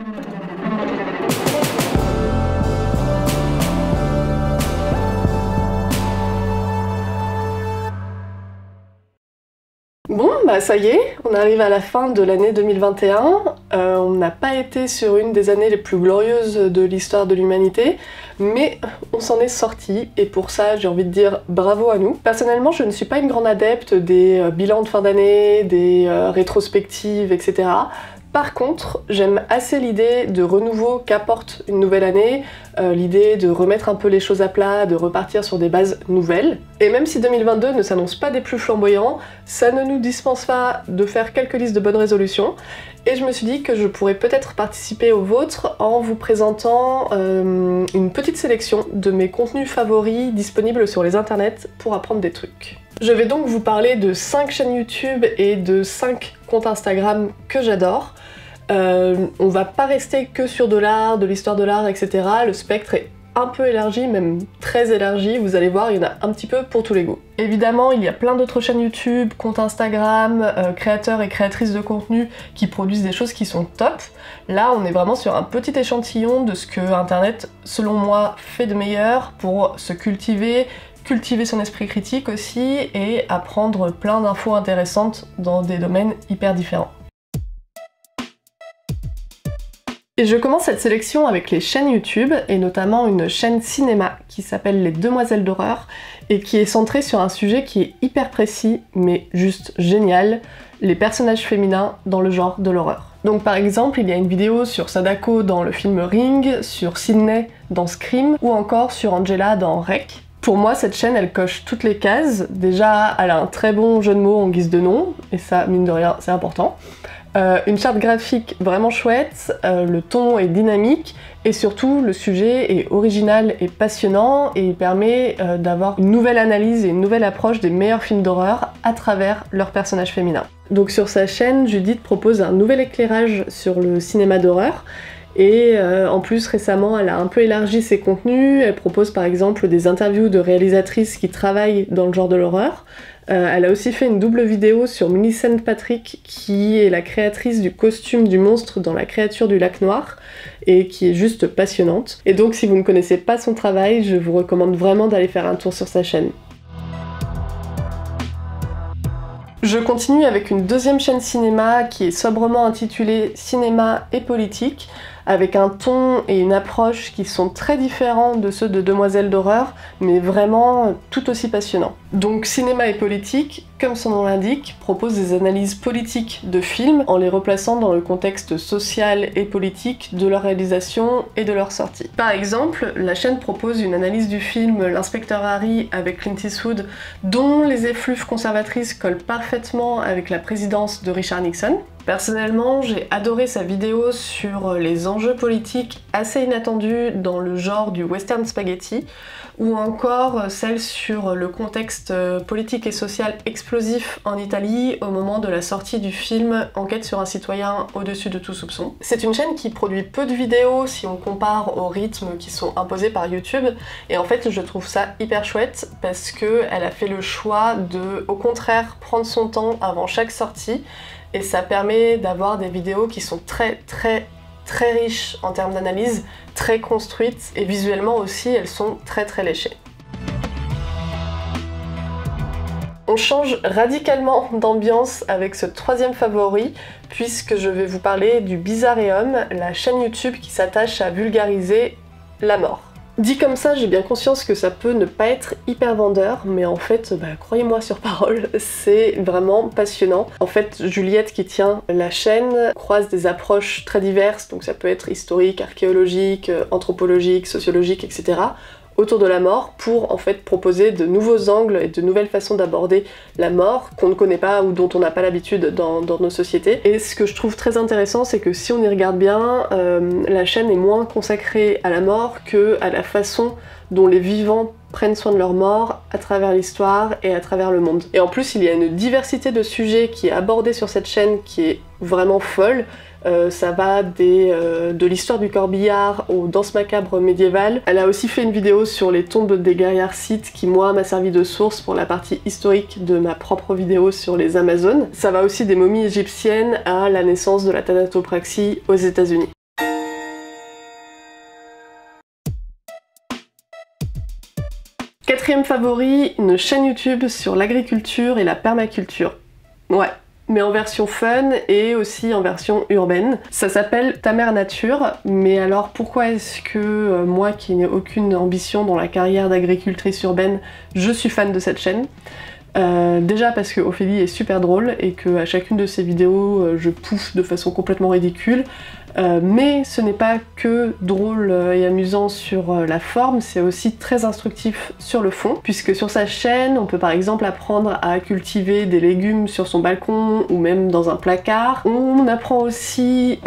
Bon, bah ça y est, on arrive à la fin de l'année 2021. On n'a pas été sur une des années les plus glorieuses de l'histoire de l'humanité, mais on s'en est sorti, et pour ça j'ai envie de dire bravo à nous. Personnellement, je ne suis pas une grande adepte des bilans de fin d'année, des rétrospectives, etc. Par contre, j'aime assez l'idée de renouveau qu'apporte une nouvelle année, l'idée de remettre un peu les choses à plat, de repartir sur des bases nouvelles. Et même si 2022 ne s'annonce pas des plus flamboyants, ça ne nous dispense pas de faire quelques listes de bonnes résolutions. Et je me suis dit que je pourrais peut-être participer aux vôtres en vous présentant une petite sélection de mes contenus favoris disponibles sur les internets pour apprendre des trucs. Je vais donc vous parler de 5 chaînes YouTube et de 5 comptes Instagram que j'adore. On va pas rester que sur de l'art, de l'histoire de l'art, etc. Le spectre est un peu élargi, même très élargi, vous allez voir, il y en a un petit peu pour tous les goûts. Évidemment, il y a plein d'autres chaînes YouTube, comptes Instagram, créateurs et créatrices de contenu qui produisent des choses qui sont top. Là, on est vraiment sur un petit échantillon de ce que Internet, selon moi, fait de meilleur pour se cultiver son esprit critique aussi et apprendre plein d'infos intéressantes dans des domaines hyper différents. Et je commence cette sélection avec les chaînes YouTube, et notamment une chaîne cinéma qui s'appelle Les Demoiselles d'Horreur, et qui est centrée sur un sujet qui est hyper précis, mais juste génial, les personnages féminins dans le genre de l'horreur. Donc par exemple, il y a une vidéo sur Sadako dans le film Ring, sur Sydney dans Scream, ou encore sur Angela dans Rec. Pour moi, cette chaîne, elle coche toutes les cases. Déjà, elle a un très bon jeu de mots en guise de nom, et ça, mine de rien, c'est important. Une charte graphique vraiment chouette, le ton est dynamique, et surtout, le sujet est original et passionnant, et il permet d'avoir une nouvelle analyse et une nouvelle approche des meilleurs films d'horreur à travers leurs personnages féminins. Donc sur sa chaîne, Judith propose un nouvel éclairage sur le cinéma d'horreur, et en plus récemment elle a un peu élargi ses contenus, elle propose par exemple des interviews de réalisatrices qui travaillent dans le genre de l'horreur. Elle a aussi fait une double vidéo sur Millicent Patrick qui est la créatrice du costume du monstre dans La créature du lac noir et qui est juste passionnante. Et donc si vous ne connaissez pas son travail, je vous recommande vraiment d'aller faire un tour sur sa chaîne. Je continue avec une deuxième chaîne cinéma qui est sobrement intitulée Cinéma et politique, avec un ton et une approche qui sont très différents de ceux de Demoiselles d'Horreur, mais vraiment tout aussi passionnants. Donc Cinéma et politique, comme son nom l'indique, propose des analyses politiques de films en les replaçant dans le contexte social et politique de leur réalisation et de leur sortie. Par exemple, la chaîne propose une analyse du film L'Inspecteur Harry avec Clint Eastwood, dont les effluves conservatrices collent parfaitement avec la présidence de Richard Nixon. Personnellement, j'ai adoré sa vidéo sur les enjeux politiques assez inattendus dans le genre du western spaghetti, ou encore celle sur le contexte politique et social explosif en Italie au moment de la sortie du film Enquête sur un citoyen au-dessus de tout soupçon. C'est une chaîne qui produit peu de vidéos si on compare aux rythmes qui sont imposés par YouTube, et en fait je trouve ça hyper chouette parce qu'elle a fait le choix de, au contraire, prendre son temps avant chaque sortie, et ça permet d'avoir des vidéos qui sont très riches en termes d'analyse, très construites, et visuellement aussi elles sont très léchées. On change radicalement d'ambiance avec ce troisième favori, puisque je vais vous parler du Bizarreum, la chaîne YouTube qui s'attache à vulgariser la mort. Dit comme ça, j'ai bien conscience que ça peut ne pas être hyper vendeur, mais en fait, croyez-moi sur parole, c'est vraiment passionnant. En fait, Juliette qui tient la chaîne croise des approches très diverses, donc ça peut être historique, archéologique, anthropologique, sociologique, etc. autour de la mort pour en fait proposer de nouveaux angles et de nouvelles façons d'aborder la mort qu'on ne connaît pas ou dont on n'a pas l'habitude dans nos sociétés. Et ce que je trouve très intéressant, c'est que si on y regarde bien, la chaîne est moins consacrée à la mort que à la façon dont les vivants prennent soin de leur mort à travers l'histoire et à travers le monde. Et en plus, il y a une diversité de sujets qui est abordée sur cette chaîne qui est vraiment folle. Ça va de l'histoire du corbillard aux danses macabres médiévales. Elle a aussi fait une vidéo sur les tombes des guerrières scythes qui, moi, m'a servi de source pour la partie historique de ma propre vidéo sur les Amazones. Ça va aussi des momies égyptiennes à la naissance de la thanatopraxie aux États-Unis. 4e favori, une chaîne YouTube sur l'agriculture et la permaculture. Ouais, mais en version fun et aussi en version urbaine. Ça s'appelle Ta Mère Nature, mais alors pourquoi est-ce que moi qui n'ai aucune ambition dans la carrière d'agricultrice urbaine, je suis fan de cette chaîne? Déjà parce que Ophélie est super drôle et qu'à chacune de ses vidéos je pouffe de façon complètement ridicule. Mais ce n'est pas que drôle et amusant sur la forme, c'est aussi très instructif sur le fond, puisque sur sa chaîne, on peut par exemple apprendre à cultiver des légumes sur son balcon ou même dans un placard. On apprend aussi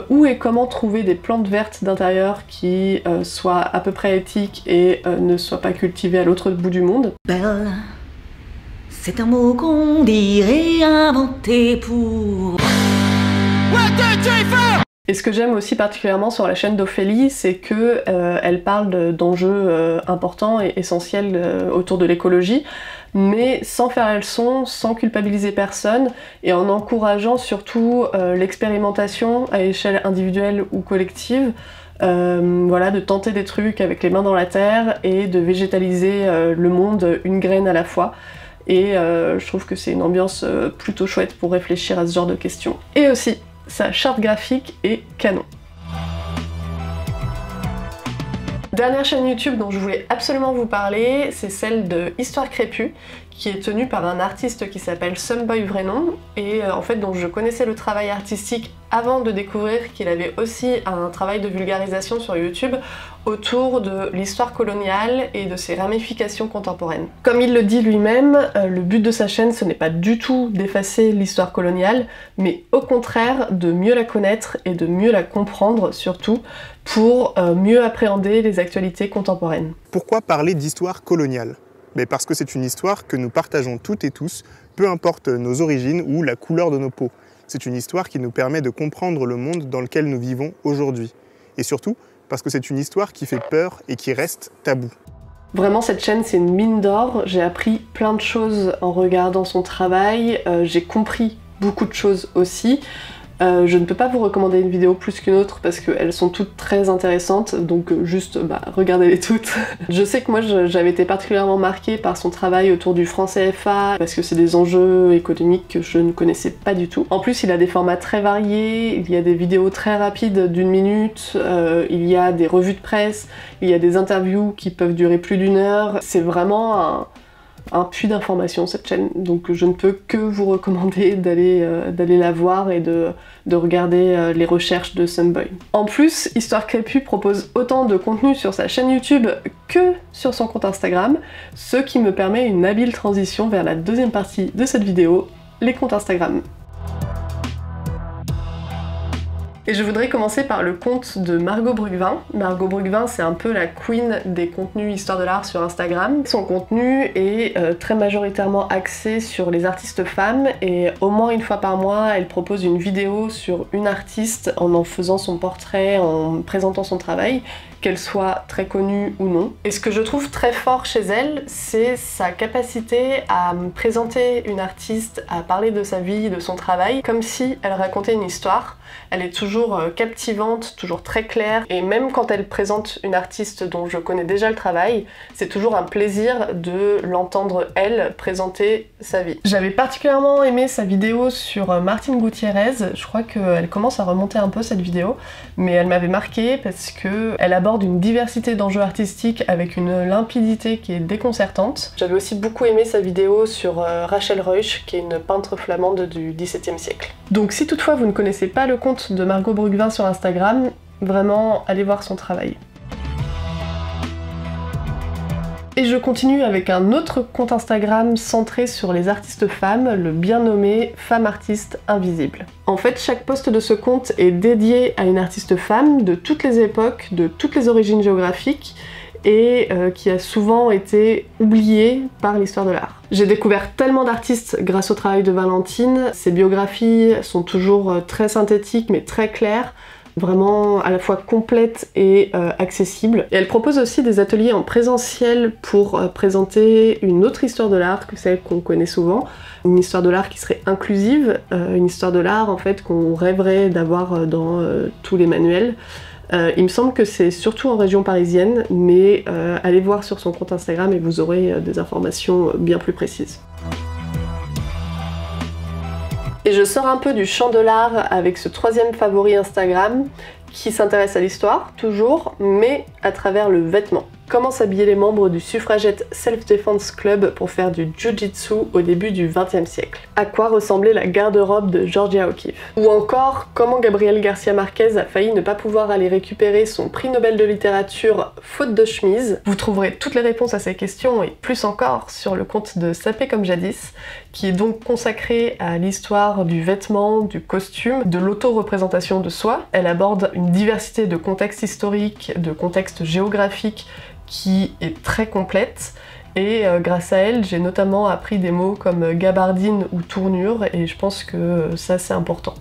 où et comment trouver des plantes vertes d'intérieur qui soient à peu près éthiques et ne soient pas cultivées à l'autre bout du monde. Belle, c'est un mot qu'on dirait inventé pour... Et ce que j'aime aussi particulièrement sur la chaîne d'Ophélie, c'est que elle parle d'enjeux importants et essentiels autour de l'écologie, mais sans faire la leçon, sans culpabiliser personne, et en encourageant surtout l'expérimentation à échelle individuelle ou collective, voilà, de tenter des trucs avec les mains dans la terre et de végétaliser le monde une graine à la fois. Et je trouve que c'est une ambiance plutôt chouette pour réfléchir à ce genre de questions. Et aussi, sa charte graphique est canon. Dernière chaîne YouTube dont je voulais absolument vous parler, c'est celle de Histoire Crépue, qui est tenue par un artiste qui s'appelle Sunboy vrai nom, et en fait dont je connaissais le travail artistique avant de découvrir qu'il avait aussi un travail de vulgarisation sur YouTube autour de l'histoire coloniale et de ses ramifications contemporaines. Comme il le dit lui-même, le but de sa chaîne ce n'est pas du tout d'effacer l'histoire coloniale, mais au contraire de mieux la connaître et de mieux la comprendre surtout, pour mieux appréhender les actualités contemporaines. Pourquoi parler d'histoire coloniale ? Mais parce que c'est une histoire que nous partageons toutes et tous, peu importe nos origines ou la couleur de nos peaux. C'est une histoire qui nous permet de comprendre le monde dans lequel nous vivons aujourd'hui. Et surtout, parce que c'est une histoire qui fait peur et qui reste taboue. Vraiment, cette chaîne, c'est une mine d'or. J'ai appris plein de choses en regardant son travail. J'ai compris beaucoup de choses aussi. Je ne peux pas vous recommander une vidéo plus qu'une autre parce qu'elles sont toutes très intéressantes, donc juste regardez-les toutes. Je sais que moi j'avais été particulièrement marquée par son travail autour du franc CFA parce que c'est des enjeux économiques que je ne connaissais pas du tout. En plus il a des formats très variés, il y a des vidéos très rapides d'1 minute, il y a des revues de presse, il y a des interviews qui peuvent durer plus d'1 heure. C'est vraiment un puits d'informations cette chaîne, donc je ne peux que vous recommander d'aller la voir et de regarder les recherches de Sunboy. En plus, Histoire Crépue propose autant de contenu sur sa chaîne YouTube que sur son compte Instagram, ce qui me permet une habile transition vers la deuxième partie de cette vidéo, les comptes Instagram. Et je voudrais commencer par le compte de Margot Brugvin. Margot Brugvin, c'est un peu la queen des contenus histoire de l'art sur Instagram. Son contenu est très majoritairement axé sur les artistes femmes et au moins une fois par mois, elle propose une vidéo sur une artiste en faisant son portrait, en présentant son travail, qu'elle soit très connue ou non. Et ce que je trouve très fort chez elle, c'est sa capacité à présenter une artiste, à parler de sa vie, de son travail, comme si elle racontait une histoire. Elle est toujours captivante, toujours très claire, et même quand elle présente une artiste dont je connais déjà le travail, c'est toujours un plaisir de l'entendre, elle, présenter sa vie. J'avais particulièrement aimé sa vidéo sur Martine Gutiérrez, je crois qu'elle commence à remonter un peu cette vidéo, mais elle m'avait marquée parce qu'elle aborde une diversité d'enjeux artistiques avec une limpidité qui est déconcertante. J'avais aussi beaucoup aimé sa vidéo sur Rachel Reusch, qui est une peintre flamande du XVIIe siècle. Donc si toutefois vous ne connaissez pas le compte de Margot Brugvin sur Instagram, vraiment allez voir son travail. Et je continue avec un autre compte Instagram centré sur les artistes femmes, le bien nommé Femme Artiste Invisible. En fait, chaque post de ce compte est dédié à une artiste femme de toutes les époques, de toutes les origines géographiques, et qui a souvent été oubliée par l'histoire de l'art. J'ai découvert tellement d'artistes grâce au travail de Valentine, ses biographies sont toujours très synthétiques mais très claires, vraiment à la fois complètes et accessibles. Et elle propose aussi des ateliers en présentiel pour présenter une autre histoire de l'art que celle qu'on connaît souvent, une histoire de l'art qui serait inclusive, une histoire de l'art en fait qu'on rêverait d'avoir dans tous les manuels. Il me semble que c'est surtout en région parisienne, mais allez voir sur son compte Instagram et vous aurez des informations bien plus précises. Et je sors un peu du champ de l'art avec ce troisième favori Instagram qui s'intéresse à l'histoire, toujours, mais à travers le vêtement. Comment s'habiller les membres du Suffragette Self-Defense Club pour faire du Jiu-Jitsu au début du XXe siècle. À quoi ressemblait la garde-robe de Georgia O'Keeffe. Ou encore, comment Gabriel Garcia Marquez a failli ne pas pouvoir aller récupérer son prix Nobel de littérature faute de chemise. Vous trouverez toutes les réponses à ces questions et plus encore sur le compte de Sapé comme jadis, qui est donc consacré à l'histoire du vêtement, du costume, de l'auto-représentation de soi. Elle aborde une diversité de contextes historiques, de contextes géographiques, qui est très complète et grâce à elle j'ai notamment appris des mots comme gabardine ou tournure et je pense que ça c'est important.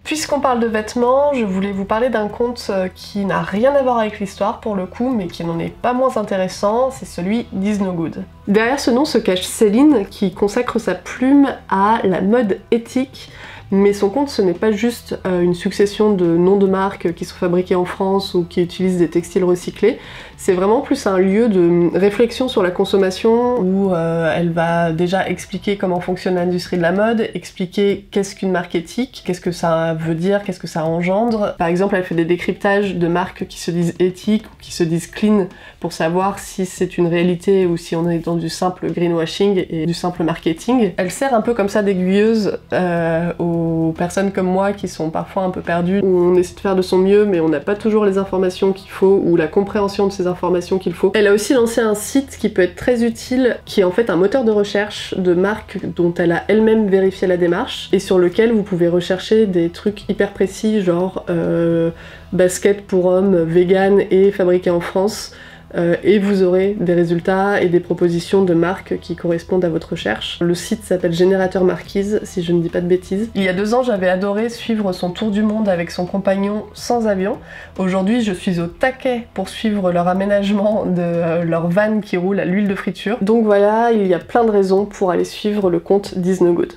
Puisqu'on parle de vêtements, je voulais vous parler d'un conte qui n'a rien à voir avec l'histoire pour le coup, mais qui n'en est pas moins intéressant, c'est celui d'Is No Good. Derrière ce nom se cache Céline qui consacre sa plume à la mode éthique. Mais son compte, ce n'est pas juste une succession de noms de marques qui sont fabriqués en France ou qui utilisent des textiles recyclés. C'est vraiment plus un lieu de réflexion sur la consommation où elle va déjà expliquer comment fonctionne l'industrie de la mode, expliquer qu'est-ce qu'une marque éthique, qu'est-ce que ça veut dire, qu'est-ce que ça engendre. Par exemple, elle fait des décryptages de marques qui se disent éthiques ou qui se disent clean pour savoir si c'est une réalité ou si on est dans du simple greenwashing et du simple marketing. Elle sert un peu comme ça d'aiguilleuse aux personnes comme moi qui sont parfois un peu perdues, où on essaie de faire de son mieux mais on n'a pas toujours les informations qu'il faut ou la compréhension de ces informations qu'il faut. Elle a aussi lancé un site qui peut être très utile, qui est en fait un moteur de recherche de marques dont elle a elle-même vérifié la démarche et sur lequel vous pouvez rechercher des trucs hyper précis genre basket pour hommes vegan et fabriqué en France. Et vous aurez des résultats et des propositions de marques qui correspondent à votre recherche. Le site s'appelle Générateur Marquise, si je ne dis pas de bêtises. Il y a 2 ans, j'avais adoré suivre son tour du monde avec son compagnon sans avion. Aujourd'hui, je suis au taquet pour suivre leur aménagement de leur van qui roule à l'huile de friture. Donc voilà, il y a plein de raisons pour aller suivre le compte d'Is No Good.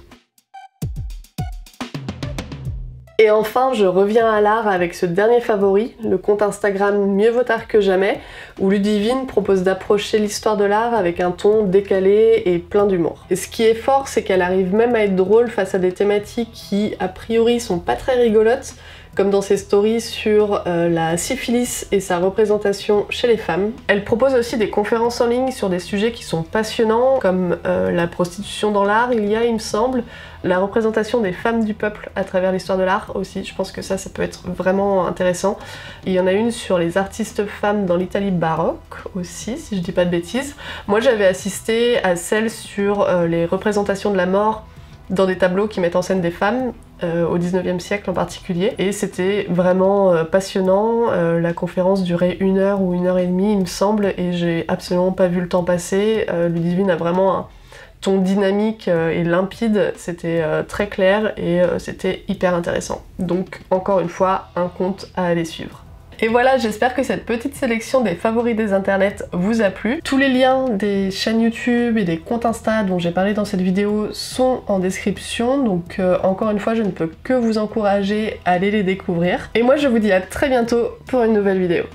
Et enfin, je reviens à l'art avec ce dernier favori, le compte Instagram Mieux vaut tard que jamais, où Ludivine propose d'approcher l'histoire de l'art avec un ton décalé et plein d'humour. Et ce qui est fort, c'est qu'elle arrive même à être drôle face à des thématiques qui, a priori, sont pas très rigolotes, comme dans ses stories sur la syphilis et sa représentation chez les femmes. Elle propose aussi des conférences en ligne sur des sujets qui sont passionnants, comme la prostitution dans l'art, il me semble, la représentation des femmes du peuple à travers l'histoire de l'art aussi, je pense que ça peut être vraiment intéressant. Il y en a une sur les artistes femmes dans l'Italie baroque aussi, si je dis pas de bêtises. Moi j'avais assisté à celle sur les représentations de la mort dans des tableaux qui mettent en scène des femmes, au 19e siècle en particulier, et c'était vraiment passionnant. La conférence durait 1 heure ou 1 heure et demie il me semble, et j'ai absolument pas vu le temps passer. Ludivine a vraiment un ton dynamique et limpide, c'était très clair et c'était hyper intéressant. Donc encore une fois, un compte à aller suivre. Et voilà, j'espère que cette petite sélection des favoris des internets vous a plu. Tous les liens des chaînes YouTube et des comptes Insta dont j'ai parlé dans cette vidéo sont en description, donc encore une fois, je ne peux que vous encourager à aller les découvrir. Et moi, je vous dis à très bientôt pour une nouvelle vidéo.